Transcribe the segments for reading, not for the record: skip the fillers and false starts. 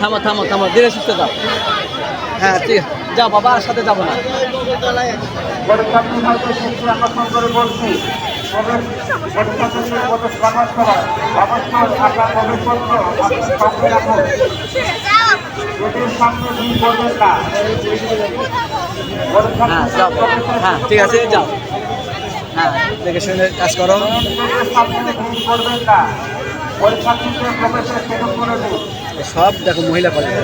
থামো থামো থামো, ধীরে সুস্থ যাও। হ্যাঁ ঠিক যাও বাবা, আর সাথে যাবো না। পরীক্ষার্থী ভাইকে দৃষ্টি আকর্ষণ করে বলছি, পরীক্ষার্থীদের প্রবেশ করার সময় অবশ্যই আপনার প্রবেশপত্র আপনার সঙ্গে রাখুন। গেটের সামনে ভিড় করবেন না। হ্যাঁ যাও, হ্যাঁ ঠিক আছে যাও। হ্যাঁ দেখে শুনে কাজ করো। গেটের সামনে ভিড় করবেন না। পরীক্ষার্থীদের প্রবেশের সুযোগ করে দিন। সব দেখো মহিলা কলেজ।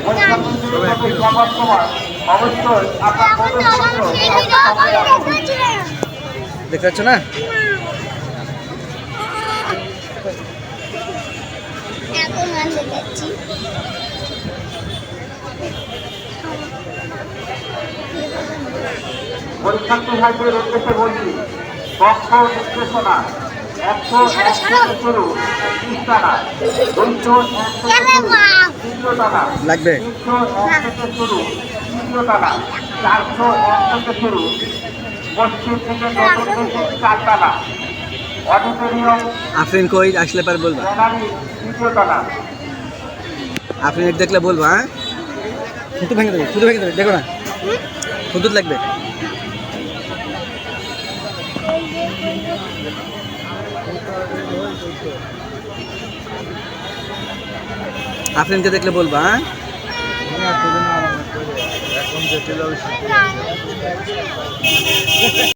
পরীক্ষার্থীদের প্রবেশ করার সময় অবশ্যই আপনার প্রবেশপত্র আপনার সঙ্গে রাখুন। দেখতে পাচ্ছ না? পরীক্ষার্থী ভাইদের উদ্দেশ্যে বলছি, কক্ষ নির্দেশনা 101 থেকে শুরু 30 টাকা, 201 থেকে শুরু 300 টাকা, লাগবে 301 থেকে শুরু 300 টাকা, 401 থেকে শুরু পশ্চিম থেকে নতুন দিকে 4 টাকা, অডিটোরিয়াম আফরিন কই আসলে পারে বলবা। গ্যালারি 300 টাকা। আফরিন দেখলে বলবা। হ্যাঁ থুতু ভেঙে দেবে, থুতু ভেঙে দেবে, দেখো না থুতু লাগবে। আফরিনকে দেখলে বলবা। হ্যাঁ